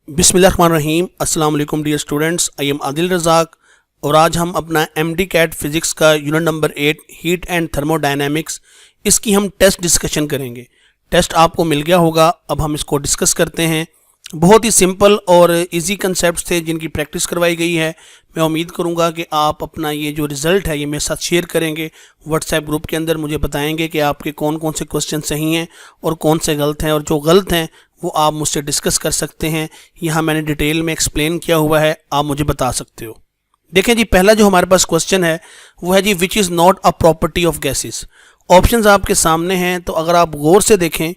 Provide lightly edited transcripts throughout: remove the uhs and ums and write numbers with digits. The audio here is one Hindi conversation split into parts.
बिस्मिल्लाहिर्रहमानिर्रहीम। अस्सलाम वालेकुम dear students, I am Adil Razzaq और आज हम अपना MD कैट फिज़िक्स का unit number 8 heat and thermodynamics इसकी हम टेस्ट डिस्कशन करेंगे। टेस्ट आपको मिल गया होगा, अब हम इसको डिस्कस करते हैं। बहुत ही सिंपल और इजी कंसेप्ट थे जिनकी प्रैक्टिस करवाई गई है। मैं उम्मीद करूंगा कि आप अपना ये जो रिज़ल्ट है ये मेरे साथ शेयर करेंगे व्हाट्सएप ग्रुप के अंदर, मुझे बताएंगे कि आपके कौन कौन से क्वेश्चन सही हैं और कौन से गलत हैं, और जो गलत हैं वो आप मुझसे डिस्कस कर सकते हैं। यहाँ मैंने डिटेल में एक्सप्लेन किया हुआ है, आप मुझे बता सकते हो। देखें जी, पहला जो हमारे पास क्वेश्चन है वो है जी which is not a property of gases. Options आपके सामने हैं, तो अगर आप गौर से देखें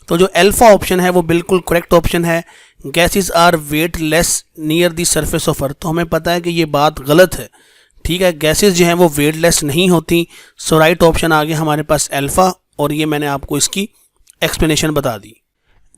तो जो अल्फा ऑप्शन है वो बिल्कुल करेक्ट ऑप्शन है। Gases are weightless near the surface of earth. तो हमें पता है कि ये बात गलत है, ठीक है। गैसेस जो हैं वो वेटलेस नहीं होती। सो राइट ऑप्शन आ गया हमारे पास अल्फा, और ये मैंने आपको इसकी एक्सप्लेनेशन बता दी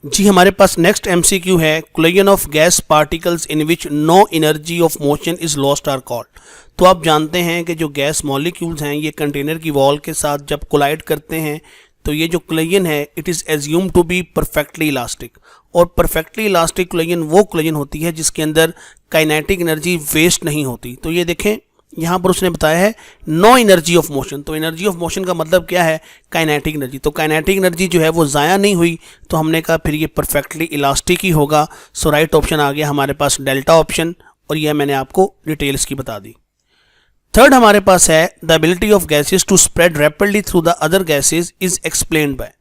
जी। हमारे पास नेक्स्ट MCQ है, collision of gas particles in which no energy of motion is lost are called. तो आप जानते हैं कि जो गैस मॉलिक्यूल्स हैं ये कंटेनर की वॉल के साथ जब कोलाइड करते हैं तो ये जो कोलिजन है it is assume to be perfectly elastic. और परफेक्टली इलास्टिक कोलिजन वो कोलिजन होती है जिसके अंदर काइनेटिक एनर्जी वेस्ट नहीं होती। तो ये देखें यहाँ पर उसने बताया है नो एनर्जी ऑफ मोशन। तो एनर्जी ऑफ मोशन का मतलब क्या है? Kinetic energy. तो काइनेटिक एनर्जी जो है वो ज़ाया नहीं हुई, तो हमने कहा फिर ये परफेक्टली इलास्टिक ही होगा। सो राइट ऑप्शन आ गया हमारे पास डेल्टा ऑप्शन, और यह मैंने आपको डिटेल्स की बता दी। थर्ड हमारे पास है the ability of gases to spread rapidly through the other gases is explained by.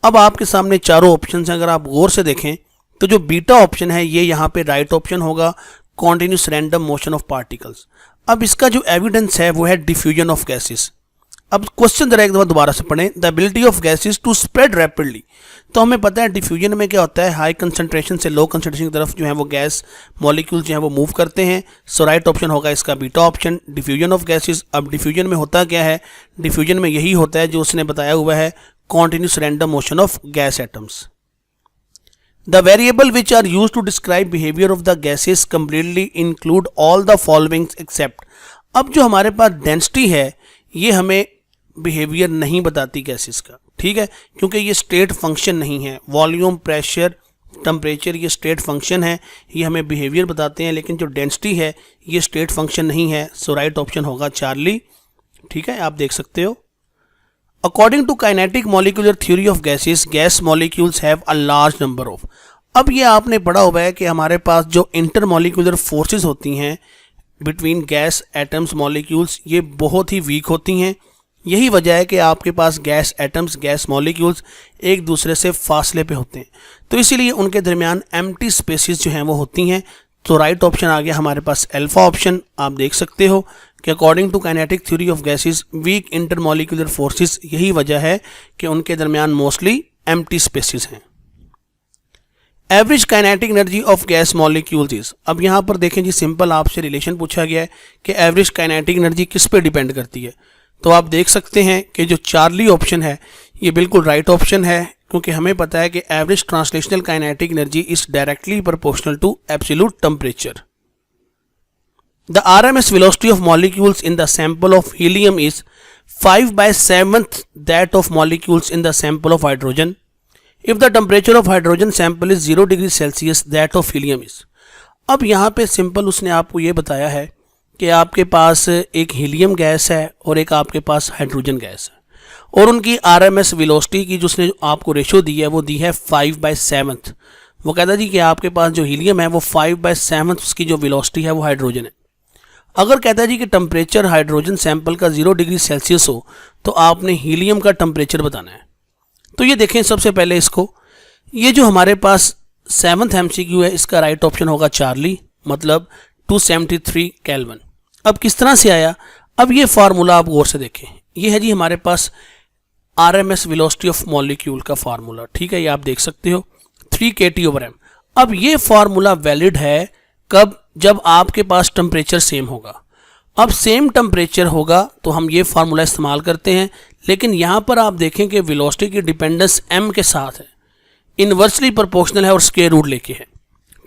अब आपके सामने चारों ऑप्शन हैं, अगर आप गौर से देखें तो जो बीटा ऑप्शन है ये यहाँ पे राइट ऑप्शन होगा, continuous random motion of particles. अब इसका जो एविडेंस है वो है डिफ्यूजन ऑफ गैसेस। अब क्वेश्चन जरा एक दफा दोबारा से पढ़ें, the ability of gases to spread rapidly. तो हमें पता है डिफ्यूजन में क्या होता है, हाई कंसंट्रेशन से लो कंसंट्रेशन की तरफ जो है वो गैस मॉलिक्यूल जो है वो मूव करते हैं। सो राइट ऑप्शन होगा इसका beta option, diffusion of gases. अब डिफ्यूजन में होता क्या है? डिफ्यूजन में यही होता है जो उसने बताया हुआ है, continuous random motion of gas atoms. The variable which are used to describe behavior of the gases completely include all the following except। अब जो हमारे पास डेंसिटी है ये हमें बिहेवियर नहीं बताती गैसेस का, ठीक है, क्योंकि ये स्टेट फंक्शन नहीं है। वॉल्यूम, प्रेशर, टेम्परेचर ये स्टेट फंक्शन है, ये हमें बिहेवियर बताते हैं, लेकिन जो डेंसिटी है ये स्टेट फंक्शन नहीं है। सो राइट ऑप्शन होगा चार्ली, ठीक है, आप देख सकते हो। According to kinetic molecular theory of gases, gas molecules have a large number of। अब ये आपने पढ़ा हुआ है कि हमारे पास जो इंटरमोलिकुलर फोर्सेस होती हैं बिटवीन गैस एटम्स मॉलिक्यूल्स ये बहुत ही वीक होती हैं। यही वजह है कि आपके पास गैस एटम्स, गैस मॉलिक्यूल्स एक दूसरे से फासले पे होते हैं, तो इसीलिए उनके दरमियान एम्प्टी स्पेसेस जो हैं वो होती हैं। तो राइट ऑप्शन आ गया हमारे पास अल्फा ऑप्शन। आप देख सकते हो कि according to kinetic theory of gases weak intermolecular forces, यही वजह है कि उनके दरमियान मोस्टली एम्प्टी स्पेसेस हैं। Average kinetic energy of gas molecules is. अब यहाँ पर देखें जी, सिंपल आपसे रिलेशन पूछा गया है कि एवरेज काइनेटिक एनर्जी किस पे डिपेंड करती है। तो आप देख सकते हैं कि जो चार्ली ऑप्शन है ये बिल्कुल राइट ऑप्शन है, क्योंकि हमें पता है कि average translational kinetic energy is directly proportional to absolute temperature. The RMS velocity of molecules in the sample of helium is 5/7 that of molecules in the sample of hydrogen. If the temperature of hydrogen sample is 0 degree Celsius, that of helium is। अब यहाँ पे सिंपल उसने आपको ये बताया है कि आपके पास एक हीलियम गैस है और एक आपके पास हाइड्रोजन गैस है, और उनकी RMS वेलोसिटी की जो उसने आपको रेशो दी है वो दी है 5/7। वो कहता जी कि आपके पास जो हीलियम है वो 5/7 उसकी जो वेलोसिटी है वो हाइड्रोजन है। अगर कहता है जी कि टेम्परेचर हाइड्रोजन सैंपल का 0 डिग्री सेल्सियस हो तो आपने हीलियम का टेम्परेचर बताना है। तो ये देखें सबसे पहले इसको, ये जो हमारे पास 7th MCQ है इसका राइट ऑप्शन होगा चार्ली, मतलब 273 केल्विन। अब किस तरह से आया? अब ये फार्मूला आप गौर से देखें, ये है जी हमारे पास RMS वेलोसिटी ऑफ मॉलिक्यूल का फार्मूला, ठीक है, ये आप देख सकते हो 3 kT/m। अब ये फार्मूला वैलिड है कब? जब आपके पास टेम्परेचर सेम होगा। अब सेम टेम्परेचर होगा तो हम ये फार्मूला इस्तेमाल करते हैं, लेकिन यहाँ पर आप देखें कि वेलोसिटी की डिपेंडेंस m के साथ है, इन्वर्सली प्रोपोर्शनल है और स्क्वायर रूट लेके है,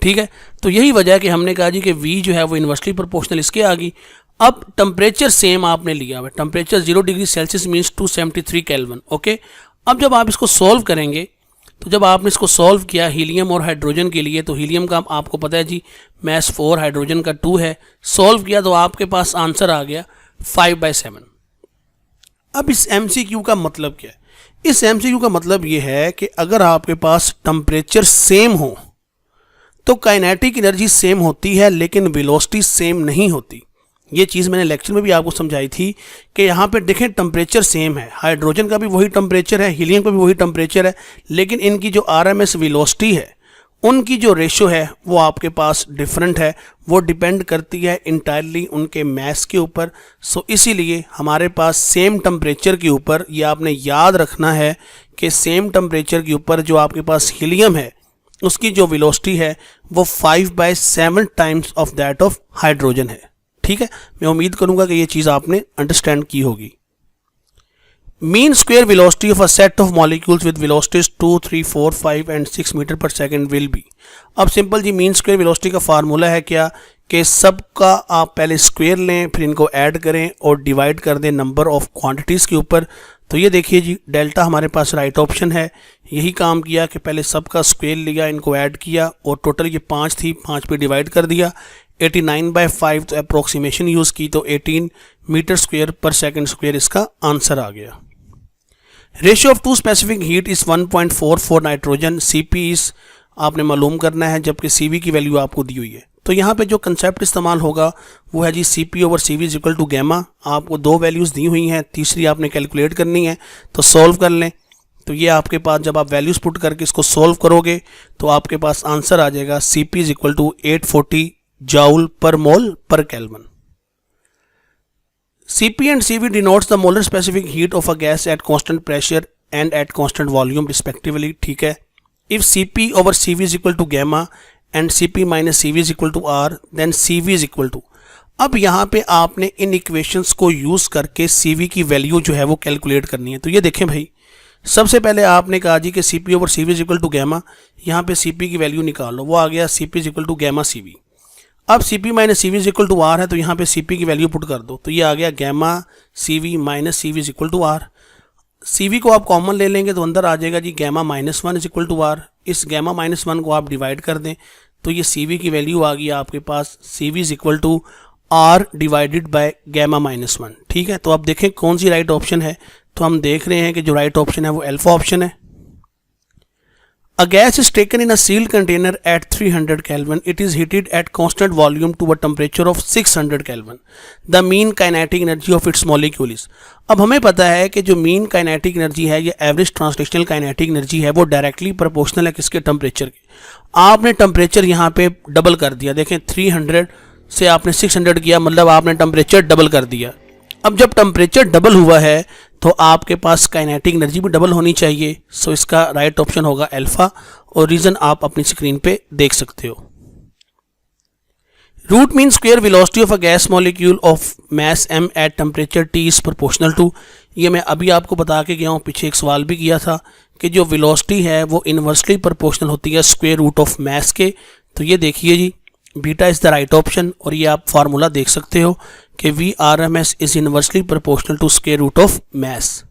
ठीक है। तो यही वजह है कि हमने कहा जी कि V जो है वो इन्वर्सली प्रोपोर्शनल इसके आ गई। अब टेम्परेचर सेम आपने लिया हुआ है, temperature 0 degree Celsius means 273 kelvin. Okay, अब जब आप इसको सॉल्व करेंगे तो जब आपने इसको सॉल्व किया हीलियम और हाइड्रोजन के लिए, तो हीलियम का आपको पता है जी मैस 4, हाइड्रोजन का 2 है, सॉल्व किया तो आपके पास आंसर आ गया 5/7। अब इस MCQ का मतलब क्या है? इस MCQ का मतलब ये है कि अगर आपके पास टेम्परेचर सेम हो तो काइनेटिक एनर्जी सेम होती है लेकिन वेलोसिटी सेम नहीं होती। ये चीज़ मैंने लेक्चर में भी आपको समझाई थी कि यहाँ पे देखें टेम्परेचर सेम है, हाइड्रोजन का भी वही टेम्परेचर है, हीलियम का भी वही टेम्परेचर है, लेकिन इनकी जो RMS वेलोसिटी है, उनकी जो रेशो है वो आपके पास डिफरेंट है। वो डिपेंड करती है इंटायरली उनके मैस के ऊपर। सो इसीलिए हमारे पास सेम टेम्परेचर के ऊपर, ये आपने याद रखना है कि सेम टेम्परेचर के ऊपर जो आपके पास हीलियम है उसकी जो वेलोसिटी है वो 5/7 times of that of hydrogen है। ठीक है, मैं उम्मीद करूंगा कि ये चीज़ आपने अंडरस्टैंड की होगी। Mean square velocity of a set of molecules with velocities 2, 3, 4, 5 and 6 metre per second will be. अब सिंपल जी मीन स्क्वायर वेलोसिटी का फार्मूला है क्या कि सबका आप पहले स्क्वायर लें, फिर इनको ऐड करें और डिवाइड कर दें नंबर ऑफ क्वांटिटीज़ के ऊपर। तो ये देखिए जी डेल्टा हमारे पास राइट ऑप्शन है। यही काम किया कि पहले सबका स्क्वायर लिया, इनको ऐड किया और टोटल ये 5 थी, 5 पे डिवाइड कर दिया। 89/5 तो अप्रोक्सीमेशन यूज़ की तो 18 मीटर स्क्वायर पर सेकंड स्क्वायर इसका आंसर आ गया। Ratio of two specific heat is 1.44 nitrogen, CP इस आपने मालूम करना है, जबकि CV की वैल्यू आपको दी हुई है। तो यहाँ पे जो कंसेप्ट इस्तेमाल होगा वो है जी CP/CV is equal to gamma. आपको 2 वैल्यूज़ दी हुई हैं, तीसरी आपने कैलकुलेट करनी है, तो सॉल्व कर लें। तो ये आपके पास जब आप वैल्यूज़ पुट करके इसको सॉल्व करोगे तो आपके पास आंसर आ जाएगा CP is equal to 840 joule per mole per kelvin. CP and CV denotes the molar specific heat of a gas at constant pressure and at constant volume respectively। ठीक है, if CP/CV is equal to gamma and CP minus CV is equal to R, then CV is equal to। अब यहाँ पे आपने इन इक्वेशंस को यूज़ करके CV की वैल्यू जो है वो कैलकुलेट करनी है। तो ये देखें भाई, सबसे पहले आपने कहा जी कि CP/CV is equal to gamma, यहाँ पे CP की वैल्यू निकालो, वो आ गया CP is equal to gamma CV। अब CP minus CV is equal to R है, तो यहाँ पे CP की वैल्यू पुट कर दो, तो ये आ गया gamma CV minus CV is equal to R। CV को आप कॉमन ले लेंगे तो अंदर आ जाएगा जी gamma -1 is equal to R। इस गैमा -1 को आप डिवाइड कर दें तो ये CV की वैल्यू आ गई आपके पास CV is equal to R divided by gamma -1। ठीक है, तो अब देखें कौन सी राइट ऑप्शन है। तो हम देख रहे हैं कि जो राइट ऑप्शन है वो अल्फा ऑप्शन है। A gas is taken in a sealed container at 300 Kelvin. It is heated at constant volume to a temperature of 600 Kelvin. The mean kinetic energy of its molecule is। अब हमें पता है कि जो मीन काइनेटिक एनर्जी है, ये एवरेज ट्रांसलेशनल काइनेटिक एनर्जी है, वो डायरेक्टली प्रोपोर्शनल है किसके, टेम्परेचर के। आपने टेम्परेचर यहाँ पे डबल कर दिया, देखें 300 से आपने 600 किया, मतलब आपने टेम्परेचर डबल कर दिया। अब जब टेम्परेचर डबल हुआ है तो आपके पास काइनेटिक एनर्जी भी डबल होनी चाहिए। सो इसका राइट ऑप्शन होगा अल्फा, और रीज़न आप अपनी स्क्रीन पे देख सकते हो। Root mean square velocity of a gas molecule of mass m at temperature T is proportional to. ये मैं अभी आपको बता के गया हूँ, पीछे एक सवाल भी किया था कि जो वेलोसिटी है वो इन्वर्सली प्रोपोर्शनल होती है स्क्वायर रूट ऑफ मास के। तो ये देखिए जी beta is the right option, और ये आप फार्मूला देख सकते हो कि VRMS is inversely proportional to square root of mass.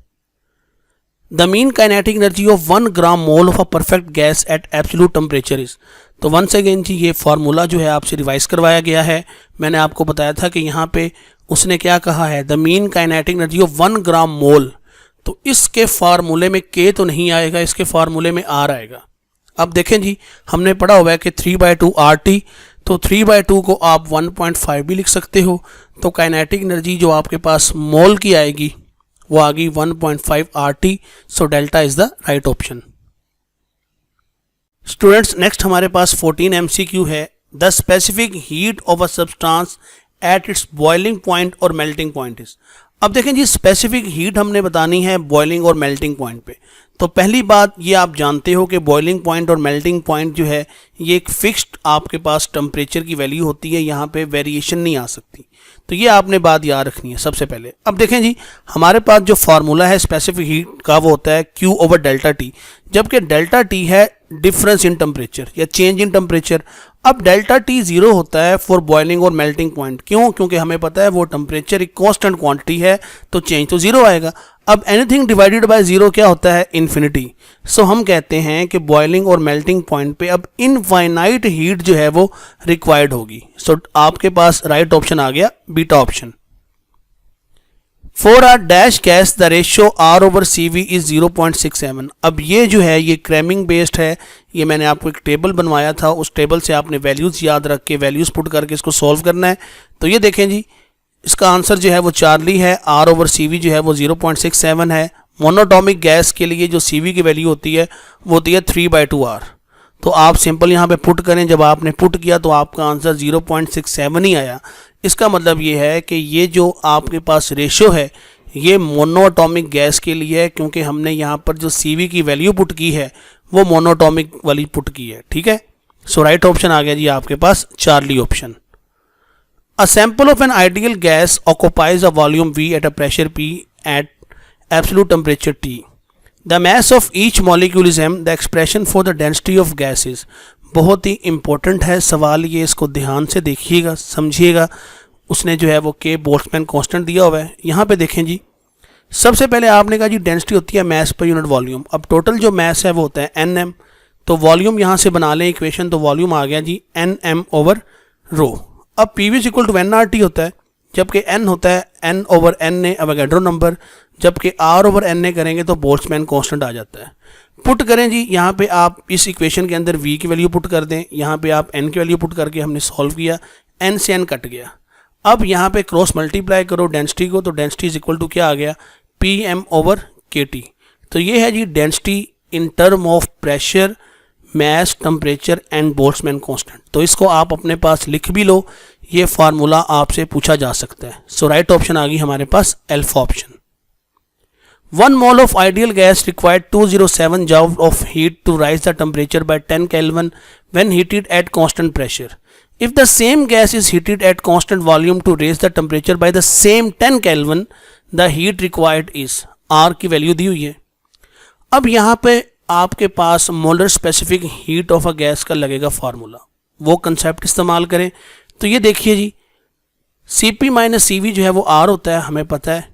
The mean kinetic energy of 1 gram mole of a perfect gas at absolute temperature is. तो वंस अगेन जी ये फार्मूला जो है आपसे रिवाइज करवाया गया है। मैंने आपको बताया था कि यहाँ पे उसने क्या कहा है, the mean kinetic energy of 1 gram मोल। तो इसके फार्मूले में K तो नहीं आएगा, इसके फार्मूले में R आएगा। अब देखें जी हमने पढ़ा हुआ है कि 3/2 RT, तो 3/2 को आप 1.5 भी लिख सकते हो। तो काइनेटिक एनर्जी जो आपके पास मोल की आएगी वो आ गई 1.5 RT। So delta is the right option. Students next हमारे पास 14 MCQ है। The specific heat of a substance at its boiling point और मेल्टिंग पॉइंट इज। अब देखें जी स्पेसिफिक हीट हमने बतानी है बॉइलिंग और मेल्टिंग पॉइंट पे। तो पहली बात ये आप जानते हो कि बॉइलिंग पॉइंट और मेल्टिंग पॉइंट जो है ये एक फिक्स्ड आपके पास टेम्परेचर की वैल्यू होती है, यहाँ पे वेरिएशन नहीं आ सकती। तो ये आपने बात याद रखनी है सबसे पहले। अब देखें जी हमारे पास जो फार्मूला है स्पेसिफिक हीट का वो होता है Q/ΔT, जबकि ΔT है डिफरेंस इन टेम्परेचर या चेंज इन टेम्परेचर। अब डेल्टा टी जीरो होता है फॉर बॉइलिंग और मेल्टिंग पॉइंट। क्यों? क्योंकि हमें पता है वो टेम्परेचर एक कांस्टेंट क्वांटिटी है, तो चेंज तो जीरो आएगा। अब एनीथिंग डिवाइडेड बाय जीरो क्या होता है? इन्फिनिटी। सो हम कहते हैं कि बॉइलिंग और मेल्टिंग पॉइंट पे अब इनफाइनाइट हीट जो है वो रिक्वायर्ड होगी। सो आपके पास राइट ऑप्शन आ गया beta option. For R dash gas the ratio R over C V is 0.67। अब ये जो है ये क्रैमिंग बेस्ड है। ये मैंने आपको एक टेबल बनवाया था, उस टेबल से आपने वैल्यूज़ याद रख के वैल्यूज़ पुट करके इसको सॉल्व करना है। तो ये देखें जी, इसका आंसर जो है वो चार्ली है, आर ओवर सी वी जो है वो 0.67 है। मोनोटॉमिक गैस के लिए जो सी वी की वैल्यू होती है वो होती है 3/2 आर। तो आप सिंपल यहाँ पे पुट करें, जब आपने पुट किया तो आपका आंसर 0.67 ही आया। इसका मतलब ये है कि ये जो आपके पास रेशियो है ये मोनोटॉमिक गैस के लिए है, क्योंकि हमने यहाँ पर जो CV की वैल्यू पुट की है वो मोनोटॉमिक वाली पुट की है। ठीक है, सो राइट ऑप्शन आ गया जी आपके पास Charlie option. A sample of an ideal gas occupies a volume V at a pressure P at absolute temperature T। The mass of each molecule is m, the expression for the density of gas is। बहुत ही इंपॉर्टेंट है सवाल ये, इसको ध्यान से देखिएगा, समझिएगा। उसने जो है वो के बोल्ट्जमैन कांस्टेंट दिया हुआ है। यहाँ पे देखें जी, सबसे पहले आपने कहा जी डेंसिटी होती है मैस पर यूनिट वॉल्यूम। अब टोटल जो मैस है वो होता है NM, तो वॉल्यूम यहाँ से बना लें इक्वेशन, तो वॉल्यूम आ गया जी NM ओवर रो। अब PV इक्वल टू NRT होता है, जबकि N होता है N ओवर N ए अवोगाड्रो नंबर, जबकि R ओवर N ए करेंगे तो बोल्ट्जमैन कांस्टेंट आ जाता है। पुट करें जी, यहाँ पे आप इस इक्वेशन के अंदर V की वैल्यू पुट कर दें, यहाँ पे आप N की वैल्यू पुट करके हमने सॉल्व किया, N से N कट गया। अब यहाँ पे क्रॉस मल्टीप्लाई करो डेंसिटी को, तो डेंसिटी इज इक्वल टू क्या आ गया? PM over KT। तो ये है जी density in term of pressure, mass, temperature and Boltzmann constant. तो इसको आप अपने पास लिख भी लो, ये फार्मूला आपसे पूछा जा सकता है। सो राइट ऑप्शन आ गई हमारे पास alpha option. 1 mole of ideal gas required 207 joule of heat to rise the temperature by 10 Kelvin when heated at constant pressure. If the same gas is heated at constant volume to raise the temperature by the same 10 Kelvin, the heat required is। R की वैल्यू दी हुई है। अब यहाँ पे आपके पास molar specific heat of a gas का लगेगा फार्मूला, वो कंसेप्ट इस्तेमाल करें। तो ये देखिए जी, Cp माइनस CV जो है वो R होता है, हमें पता है।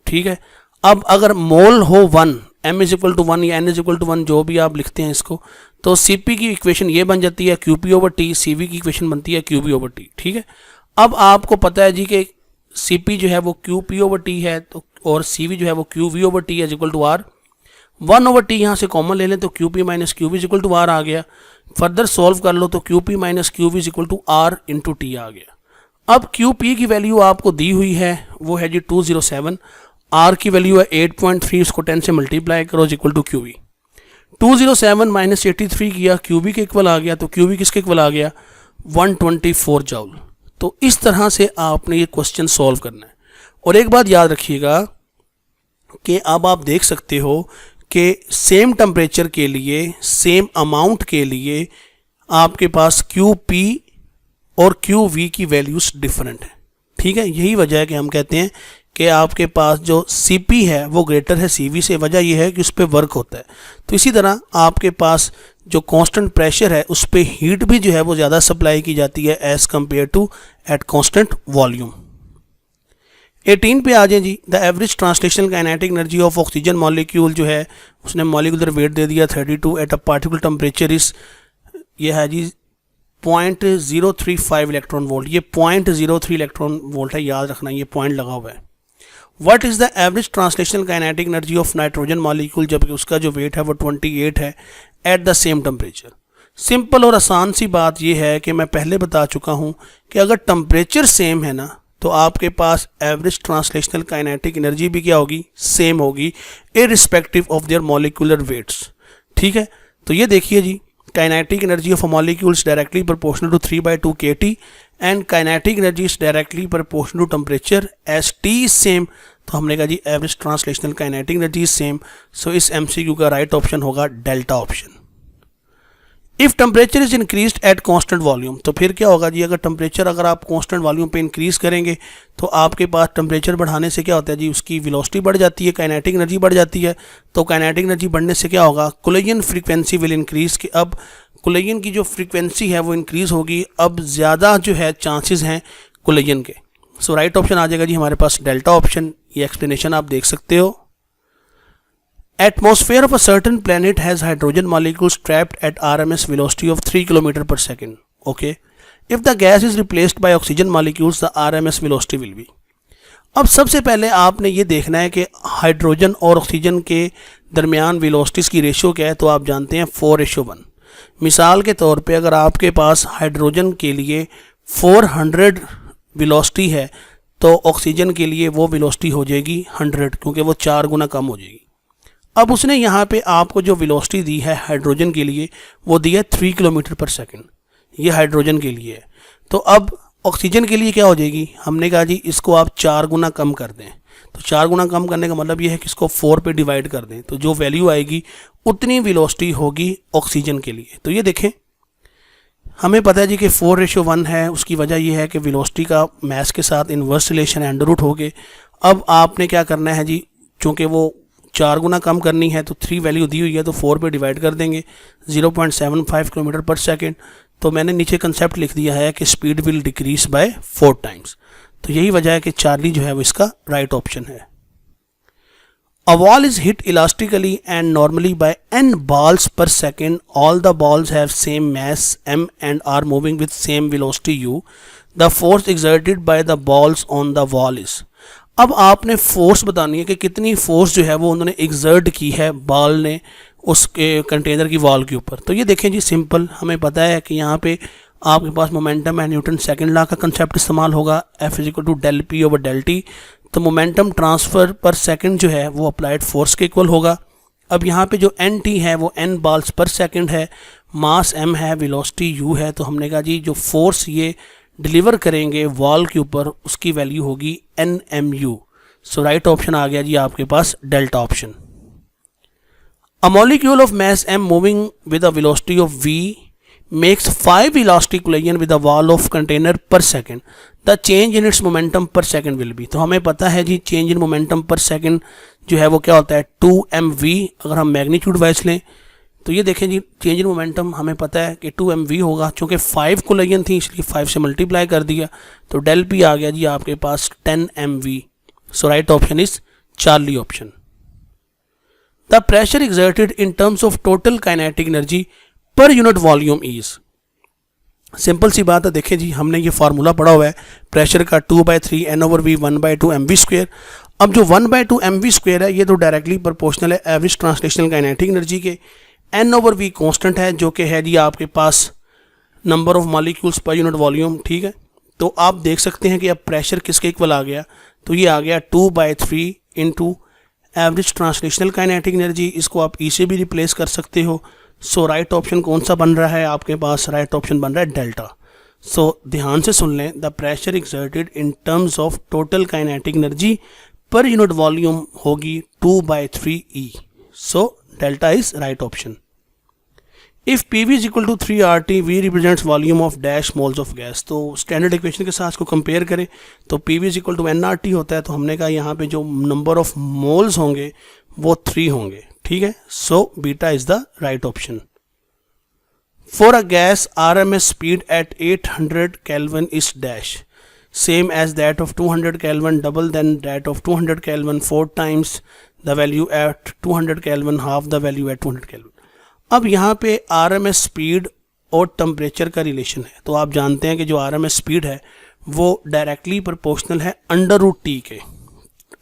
ठीक है, अब अगर मोल हो 1, m इज इक्वल टू 1 या n इज इक्वल टू 1, जो भी आप लिखते हैं इसको, तो Cp की इक्वेशन ये बन जाती है QP ओवर T, CV की इक्वेशन बनती है QV ओवर T। ठीक है, अब आपको पता है जी कि Cp जो है वो QP ओवर T है, तो और CV जो है वो QV over T is equal to R। 1 ओवर T यहाँ से कॉमन ले लें तो QP minus QV is equal to R आ गया। फर्दर सॉल्व कर लो तो QP minus QV is equal to R into T आ गया। अब QP की वैल्यू आपको दी हुई है वो है जी 207, R की वैल्यू है 8.3, उसको 10 से मल्टीप्लाई करो is equal to QV। 207 minus 83 किया, QV के इक्वल आ गया, तो QV किसके इक्वल आ गया? 124 जूल। तो इस तरह से आपने ये क्वेश्चन सॉल्व करना है। और एक बात याद रखिएगा कि अब आप देख सकते हो कि सेम टेम्परेचर के लिए, सेम अमाउंट के लिए आपके पास QP और QV की वैल्यूज डिफरेंट है। ठीक है, यही वजह है कि हम कहते हैं कि आपके पास जो Cp है वो ग्रेटर है CV से। वजह यह है कि उस पर वर्क होता है। तो इसी तरह आपके पास जो कांस्टेंट प्रेशर है उस पर हीट भी जो है वो ज़्यादा सप्लाई की जाती है as compare to at constant volume. 18 पे आ जाए जी। The average translational kinetic energy of oxygen molecule जो है उसने मॉलिक्यूलर वेट दे दिया 32 एट अ पार्टिकुलर टेम्परेचर इस, ये है जी 0.035 इलेक्ट्रॉन वोल्ट। ये 0.03 इलेक्ट्रॉन वोल्ट है, याद रखना, ये पॉइंट लगा हुआ है। What is the average translational kinetic energy of nitrogen molecule, जबकि उसका जो वेट है वो 28 है at the same temperature. Simple और आसान सी बात यह है कि मैं पहले बता चुका हूँ कि अगर टेम्परेचर सेम है ना तो आपके पास एवरेज ट्रांसलेशनल काइनेटिक एनर्जी भी क्या होगी? सेम होगी, irrespective of their molecular weights. ठीक है, तो ये देखिए जी, kinetic energy of a molecule is directly proportional to 3/2 kT and kinetic energy is directly proportional to temperature as T is same. तो हमने कहा जी average translational kinetic energy is same. So इस MCQ का राइट ऑप्शन होगा delta option. If temperature is increased eight constant volume, तो फिर क्या होगा जी? अगर टेम्परेचर अगर आप कांस्टेंट वॉल्यूम पे इंक्रीज करेंगे तो आपके पास टेम्परेचर बढ़ाने से क्या होता है जी? उसकी वेलोसिटी बढ़ जाती है, काइनेटिक एनर्जी बढ़ जाती है। तो काइनेटिक एनर्जी बढ़ने से क्या होगा? Collision frequency will increase. कि अब कोलिजन की जो फ्रीक्वेंसी है वो इंक्रीज़ होगी, अब ज़्यादा जो है चांसेस हैं कोलिजन के। सो राइट ऑप्शन आ जाएगा जी हमारे पास डेल्टा ऑप्शन। ये एक्सप्लेनेशन आप देख सकते हो। Atmosphere of a certain planet has hydrogen molecules trapped at RMS velocity of 3 km per second. Okay. If the gas is replaced by oxygen molecules, the RMS velocity will be. अब सबसे पहले आपने ये देखना है कि हाइड्रोजन और ऑक्सीजन के दरमियान वेलोसिटीज़ की रेशियो क्या है। तो आप जानते हैं 4:1। मिसाल के तौर पे अगर आपके पास हाइड्रोजन के लिए 400 वेलोसिटी है तो ऑक्सीजन के लिए वो वेलोसिटी हो जाएगी 100, क्योंकि वो 4 गुना कम हो जाएगी। अब उसने यहाँ पे आपको जो वेलोसिटी दी है हाइड्रोजन के लिए वो दी है 3 किलोमीटर पर सेकंड। ये हाइड्रोजन के लिए है। तो अब ऑक्सीजन के लिए क्या हो जाएगी, हमने कहा जी इसको आप 4 गुना कम कर दें। तो 4 गुना कम करने का मतलब ये है कि इसको 4 पे डिवाइड कर दें, तो जो वैल्यू आएगी उतनी वेलोसिटी होगी ऑक्सीजन के लिए। तो ये देखें, हमें पता है जी कि 4:1 है। उसकी वजह यह है कि वेलोसिटी का मैस के साथ इन्वर्स रिलेशन है, अंडर रूट हो गए। अब आपने क्या करना है जी, चूँकि वो 4 गुना कम करनी है तो 3 वैल्यू दी हुई है तो 4 पे डिवाइड कर देंगे, 0.75 किलोमीटर पर सेकेंड। तो मैंने नीचे कंसेप्ट लिख दिया है कि speed will decrease by 4 times. तो यही वजह है कि चार्ली जो है वो इसका राइट ऑप्शन है। A ball is hit elastically and normally by n balls per second. All the balls have same mass m and are moving with same velocity u. The force exerted by the balls on the wall is. अब आपने फोर्स बतानी है कि कितनी फोर्स जो है वो उन्होंने एग्जर्ट की है बॉल ने उसके कंटेनर की वॉल के ऊपर। तो ये देखें जी, सिंपल हमें पता है कि यहाँ पे आपके पास मोमेंटम है, न्यूटन सेकंड लॉ का कंसेप्ट इस्तेमाल होगा, F = del P over del T। तो मोमेंटम ट्रांसफ़र पर सेकंड जो है वो अप्लाइड फोर्स के इक्वल होगा। अब यहाँ पे जो nt है वो n balls per second है, मास m है, वेलोसिटी u है। तो हमने कहा जी जो फोर्स ये डिलीवर करेंगे वॉल के ऊपर उसकी वैल्यू होगी nmu। सो राइट ऑप्शन आ गया जी आपके पास delta option. A molecule of mass m moving with a velocity of v makes 5 elastic collision with a wall of container per second. The change in its momentum per second will be. तो हमें पता है जी चेंज इन मोमेंटम पर सेकंड जो है वो क्या होता है 2mv। अगर हम मैग्नीट्यूड वाइज लें तो ये देखें जी, चेंज इन मोमेंटम हमें पता है कि 2mv होगा, चूँकि 5 कोलिजन थी इसलिए 5 से मल्टीप्लाई कर दिया। तो डेल पी आ गया जी आपके पास 10mv। So right option is Charlie option. The pressure exerted in terms of total kinetic energy पर यूनिट वॉल्यूम इज। सिंपल सी बात है, देखें जी हमने ये फार्मूला पढ़ा हुआ है प्रेशर का 2/3 n/v 1/2 mv²। अब जो 1/2 mv² है ये तो डायरेक्टली प्रोपोर्शनल है एवरेज ट्रांसलेशनल काइनेटिक एनर्जी के। n/v कांस्टेंट है जो कि है जी आपके पास नंबर ऑफ मॉलिक्यूल्स पर यूनिट वॉल्यूम। ठीक है, तो आप देख सकते हैं कि अब प्रेशर किसके इक्वल आ गया, तो ये आ गया 2/3 into average translational kinetic energy. इसको आप ई से भी रिप्लेस कर सकते हो। सो राइट ऑप्शन कौन सा बन रहा है आपके पास, राइट ऑप्शन बन रहा है डेल्टा। सो ध्यान से सुन लें, the pressure exerted in terms of total kinetic energy पर यूनिट वॉल्यूम होगी 2/3 E। So delta is right option. If PV = 3 RT V represents volume of dash moles of gas. तो स्टैंडर्ड इक्वेशन के साथ इसको कंपेयर करें तो PV = nRT होता है। तो हमने कहा यहाँ पे जो नंबर ऑफ मोल्स होंगे वो 3 होंगे। ठीक है, so beta is the right option. For a gas RMS speed at 800 Kelvin is dash same as that of 200 Kelvin, double than that of 200 Kelvin, 4 times the value at 200 Kelvin, half the value at 200 Kelvin। अब यहाँ पे RMS स्पीड और टेम्परेचर का रिलेशन है। तो आप जानते हैं कि जो RMS स्पीड है वो डायरेक्टली प्रोपोर्शनल है √T के,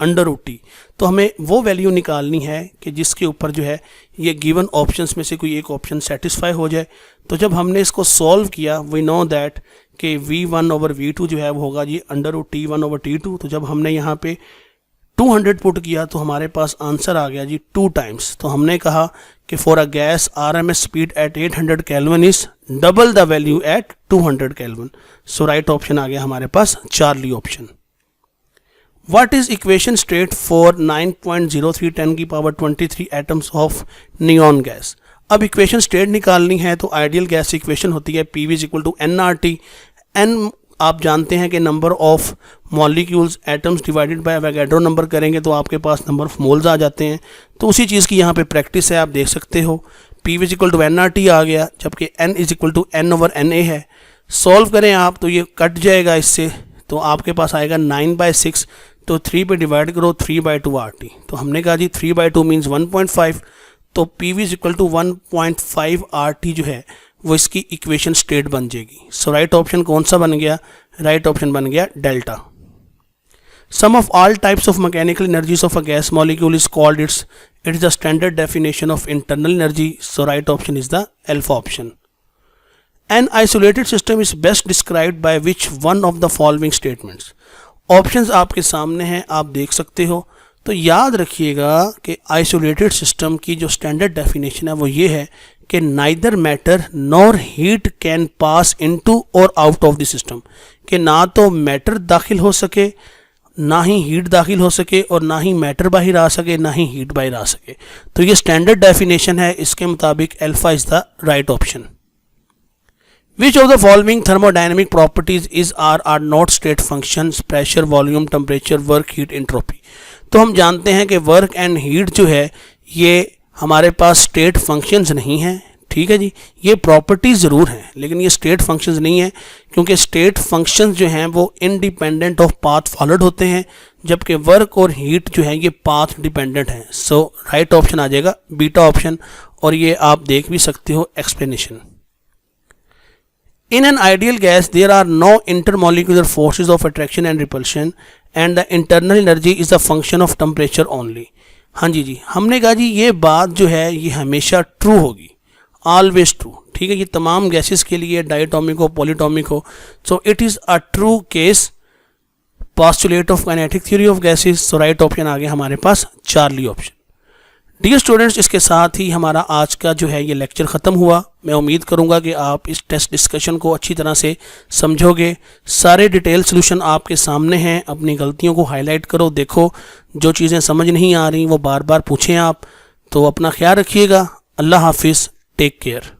√T। तो हमें वो वैल्यू निकालनी है कि जिसके ऊपर जो है ये गिवन ऑप्शंस में से कोई एक ऑप्शन सेटिस्फाई हो जाए। तो जब हमने इसको सॉल्व किया वी नो दैट कि V1/V2 जो है वो होगा जी √T 1/T2। तो जब हमने यहाँ पे 200 पुट किया तो हमारे पास आंसर आ गया जी 2 टाइम्स। तो हमने कहा कि for a gas RMS speed at 800 Kelvin is double the value at 200 Kelvin। So right option आ गया हमारे पास Charlie option. What is equation state for 9.03 10⁻23 atoms of neon gas. अब इक्वेशन स्टेट निकालनी है तो आइडियल गैस इक्वेशन होती है PV = nRT। n आप जानते हैं कि number of molecules atoms divided by Avogadro number करेंगे तो आपके पास नंबर ऑफ मोल्स आ जाते हैं। तो उसी चीज़ की यहाँ पे प्रैक्टिस है, आप देख सकते हो P is equal to NRT आ गया, जबकि N is equal to N/NA है। सॉल्व करें आप तो ये कट जाएगा इससे, तो आपके पास आएगा 9/6, तो 3 पे डिवाइड करो 3/2 RT। तो हमने कहा जी 3/2 मीन्स 1.5, तो P is equal to 1.5 RT जो है वो इसकी इक्वेशन स्टेट बन जाएगी। सो राइट ऑप्शन कौन सा बन गया? राइट ऑप्शन बन गया delta. Sum of all types of mechanical energies of a gas molecule is called it is the standard definition of internal energy. So right option is the alpha option. An isolated system is best described by which one of the following statements? Options आपके सामने हैं, आप देख सकते हो। तो याद रखिएगा कि आइसोलेटेड सिस्टम की जो स्टैंडर्ड डेफिनेशन है वो ये है कि neither matter nor heat can pass into और आउट ऑफ द सिस्टम, कि ना तो मैटर दाखिल हो सके, ना ही हीट दाखिल हो सके, और ना ही मैटर बाहर आ सके, ना ही हीट बाहर आ सके। तो ये स्टैंडर्ड डेफिनेशन है, इसके मुताबिक alpha is the right option. Which of the following thermodynamic properties are not state functions? Pressure, volume, temperature, work, heat, entropy। तो हम जानते हैं कि वर्क एंड हीट जो है ये हमारे पास स्टेट फंक्शंस नहीं हैं, ठीक है जी। ये प्रॉपर्टीज ज़रूर हैं लेकिन ये स्टेट फंक्शंस नहीं है, क्योंकि स्टेट फंक्शंस जो हैं वो इंडिपेंडेंट ऑफ पाथ फॉलोड होते हैं, जबकि वर्क और हीट जो है ये पाथ डिपेंडेंट हैं। सो राइट ऑप्शन आ जाएगा बीटा ऑप्शन, और ये आप देख भी सकते हो explanation. In an ideal gas, there are no intermolecular forces of attraction and repulsion, and the internal energy is a function of temperature only। हाँ जी, हमने कहा जी ये बात जो है ये हमेशा ट्रू होगी, ऑलवेज ट्रू, ठीक है। ये तमाम गैसेस के लिए, डायटोमिक हो, पॉलीटोमिक हो। So it is a true case, postulate of kinetic theory of gases. So right option आ गया हमारे पास चार्ली ऑप्शन। डियर स्टूडेंट्स, इसके साथ ही हमारा आज का जो है ये लेक्चर ख़त्म हुआ। मैं उम्मीद करूंगा कि आप इस टेस्ट डिस्कशन को अच्छी तरह से समझोगे। सारे डिटेल सॉल्यूशन आपके सामने हैं, अपनी गलतियों को हाईलाइट करो, देखो जो चीज़ें समझ नहीं आ रही वो बार बार पूछें आप। तो अपना ख्याल रखिएगा। अल्लाह हाफिज़, टेक केयर।